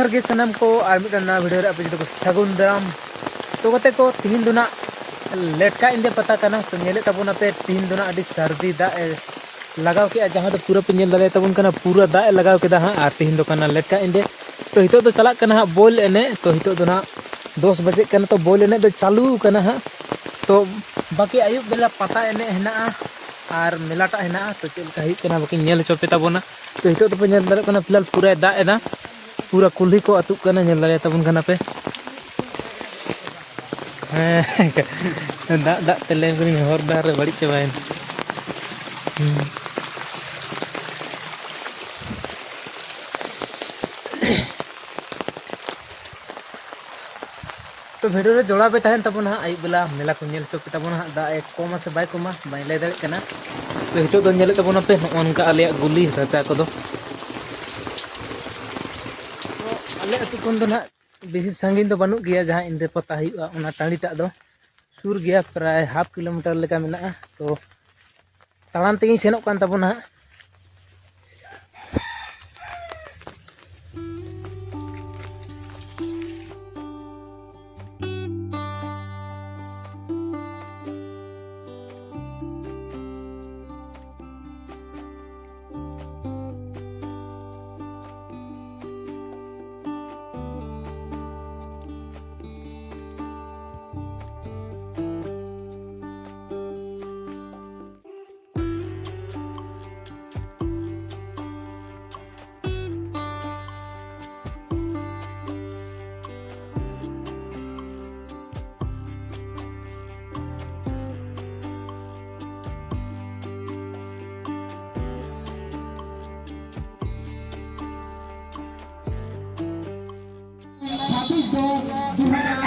जोहार के सनम को और मिटना वीडियो रे अपने को सगुन दाम तो कते को तीन दुना लेटका इंदे पता करना तो नेले तबुना पे तीन दुना अडी सर्दी दा लगाव के जहां तो पूरा पे नेल दाले तबुन कना पूरा दा लगाव के दा हां और तीन दो कना लेटका इंदे तो हितो तो चला कना बॉल एने तो हितो दो ना 10 बजे कना तो बॉल एने तो चालू कना हां तो बाकी आयुब बेला पता एने हेना और मेलाटा हेना तो चल का कना बाकी नेल चोपे तबुना तो हितो तो पे नेल दाले कना फिलहाल पूरा दा एदा पूरा कुल्ही को अतुक कना नेल दाले तबुन कना पे दा दा तेले हर डार रे बड़ी चबायन तो वीडियो रे जोड़ा पे तहन तबुन हां आयुब बेला मेला को नेल चोपे तबुन हां दा एक कोमा से बाय कोमा बाय ले दाड़े कना तो हितो दो नेल तबुन पे उनका आले गुली रचा को दो तो आले अतु कोन दो ना बेसी संगीन तो बनू गया जहां इंदे पता हुआ उना टाणीटा दो सुर गया प्राय हाफ किलोमीटर लेका मेना तो ताड़ाम तेगी सेनोक कान तबुना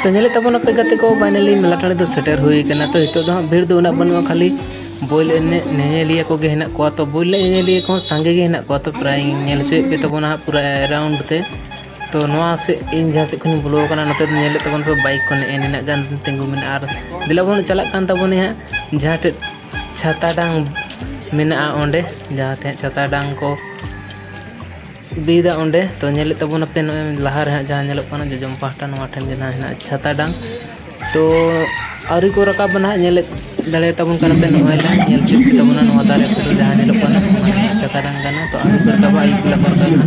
तो नेले तबन पे गते को फाइनली मेला टाणी तो सेटर हुई कना तो हितो दो भीड़ दो उना बनवा खाली बोल एने नेलिया को गे हेना को तो बोल नेलिया को संगे गे हेना को तो प्राय नेल चोय पे तबना पूरा राउंड ते तो नोआ से इन जहां से खन ब्लो कना नते नेले तबन पे बाइक को ने एना गान तेंगु में आर दिला बन चला कान तबने हां जहां ते छाता डांग मेना ओंडे जहां ते छाता डांग को बीदा ओंडे तो नेले तबन पे लहार हां जहां नेलो कना जजम पास्टा नोआ ठन जना हेना छाता डांग तो आरी को रका बना नेले दले तबन कना पे नोआ ला नेल चिप तबना नोआ दारे पे जहां नेलो कना छाता डांग गना तो आरी को तबा आई ला करता नेले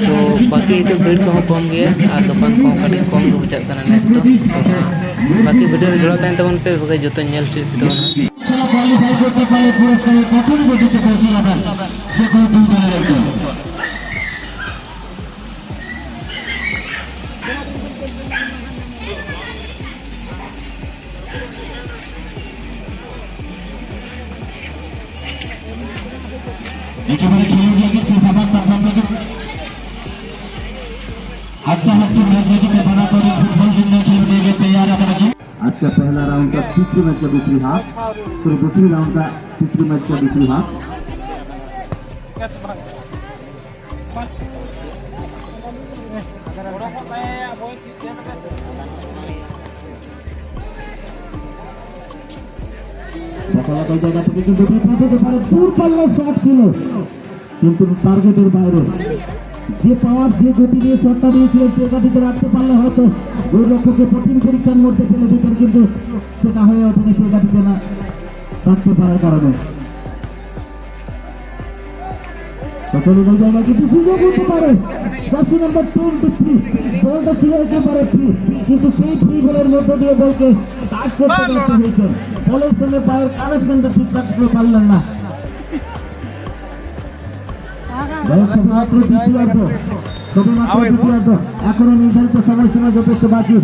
तो बाकी तो भीड़ को कम गया और दुकान को कड़ी कम दो बुझा कना नेट तो बाकी वीडियो रे जोड़ा तन तबन पे बगे जतो नेल चिप तबना आज का पहला राउंड का तीसरी मैच का दूसरी हाफ फिर दूसरी राउंड का तीसरी मैच का दूसरी हाफ दूर पल्ला शॉट ছিল কিন্তু টার্গেটের বাইরে যে পাওয়ার যে গতি দিয়ে শটটা দিয়েছিলেন সেটা দিতে রাখতে পারলে হয়তো গোলরক্ষককে কঠিন পরীক্ষার মধ্যে ফেলে দিতেন কিন্তু সেটা হয়ে ওঠেনি সেটা দিতে না রাখতে পারার কারণে চলুন ওই জায়গায় কিন্তু সুযোগ হতে পারে জার্সি নাম্বার 23 বলটা ছিল একেবারে ফ্রি কিন্তু সেই ফ্রি বলের মধ্যে দিয়ে বলকে টাচ করতে ব্যর্থ হয়েছেন বলের সঙ্গে পায়ের কানেকশনটা ঠিক রাখতে পারলেন না এখনো নির্ধারিত সময়সীমা যথেষ্ট বাকি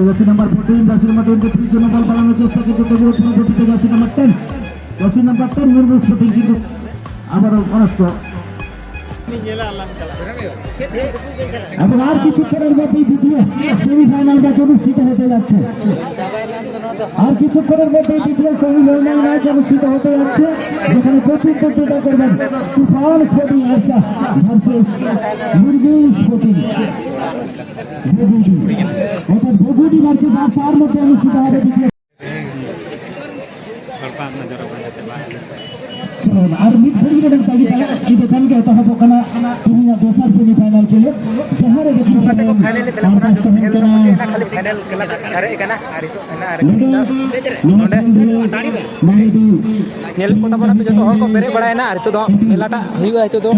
জার্সি নাম্বার 14 জার্সি নাম্বার 23 জন্য বল পালানোর চেষ্টা কিন্তু জার্সি নাম্বার 10 জার্সি নাম্বার 10 নির্মিত শুটিং কিন্তু আবারও অনষ্ট এবং আর কিছুক্ষণের মধ্যেই দ্বিতীয় সেমিফাইনাল ম্যাচ অনুষ্ঠিত হতে যাচ্ছে আর কিছুক্ষণের মধ্যেই দ্বিতীয় সেমিফাইনাল ম্যাচ অনুষ্ঠিত হতে যাচ্ছে যেখানে প্রতিদ্বন্দ্বিতা করবেন তুফান স্পোর্টিং আরসা ভার্সেস মুরগি স্পোর্টিং অর্থাৎ ভগুডি ভার্সেস আরসার মধ্যে অনুষ্ঠিত হবে দ্বিতীয় और मिड फील्ड में तभी इधर चल गया तो हम को कना दुनिया दोसर से सेमीफाइनल के लिए जहां रे देखो फाइनल खेल खाली फाइनल खेला सारे कना आर तो ना आर नेल को तबना पे जो हर को बेरे बड़ायना आर तो मेलाटा हुईवा तो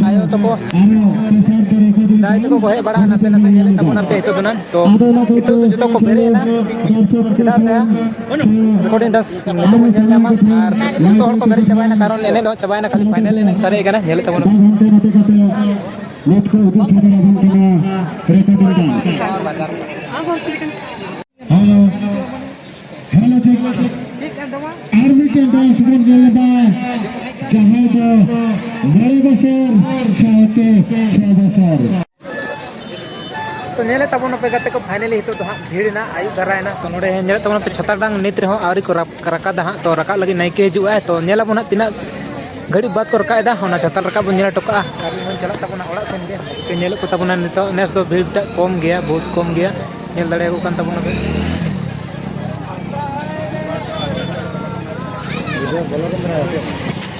आयो तको दाई तको को हे बड़ा नसे नसे नेल तबना पे तो ना तो जो को बेरे ना चिदा से रिकॉर्डिंग दस नेल नामा आर तो हर को बेरे चबायना कारण एने दो चबायना खाली फाइनल एने सारे कना नेल तबना नेट को उधर खेलने वाला recording hello hello check army के डांस में जलवा जहां जो बड़े बसर चाहते शाबाश तो नेले तबन पे गते को फाइनली हितो तो भीड़ ना आयु धरायना तो नोडे नेले तबन पे छता डांग नित रहो आवरी को रका दा तो रका लगी नाइके हजुआ तो नेला बना तिना घड़ी बात को रका दा होना छता रका बन नेला टोका कारी मन चला तबना ओड़ा सेन गे के नेले को तबना नितो नेस दो भीड़ कम गया बहुत कम गया नेल दड़े को कान तबना पे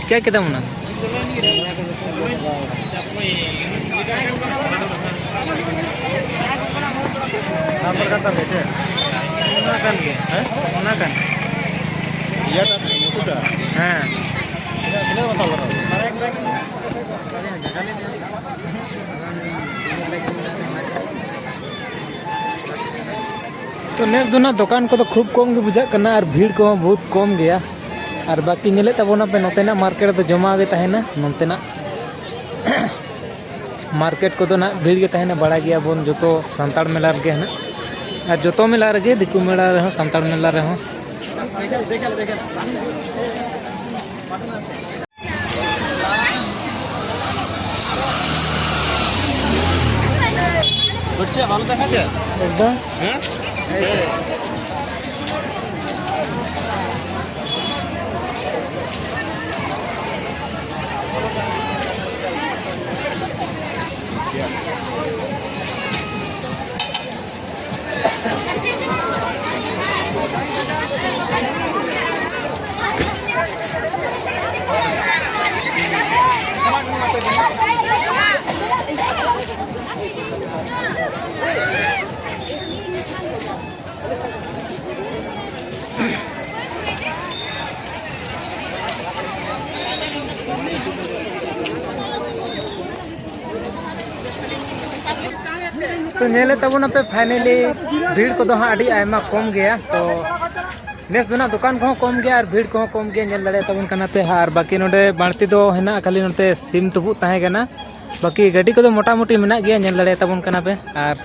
क्या कहता मुना नंबर का तर है ओना कान के ओना कान ये तो मोटूटा हां किने बताओ तो नेस दोना दुकान को तो खूब कम गे बुझा करना और भीड़ को बहुत कम गया और बाकी नेले तबना पे नोतेना मार्केट तो जमा गे तहना नोतेना मार्केट को तो ना भीड़ गे तहना बड़ा गया बोन जो तो संताड़ मेला गे है और जो तो मेला रे दिकू मेला रे संताड़ मेला रे बच्चे ভালো দেখাচ্ছে एकदम হ্যাঁ तो नेले तबना पे फाइनली भीड़ को तो हाँ अड़ी आयमा कम गया तो नेस दोना दुकान को कम गया और भीड़ को कम गया नेल दड़े तबन कना पे हार बाकी नोडे बाणती दो हेना खाली नोते सिम तुबु ताहे गना बाकी गाड़ी को तो मोटा मोटी मेना गया नेल दड़े तबन कना पे और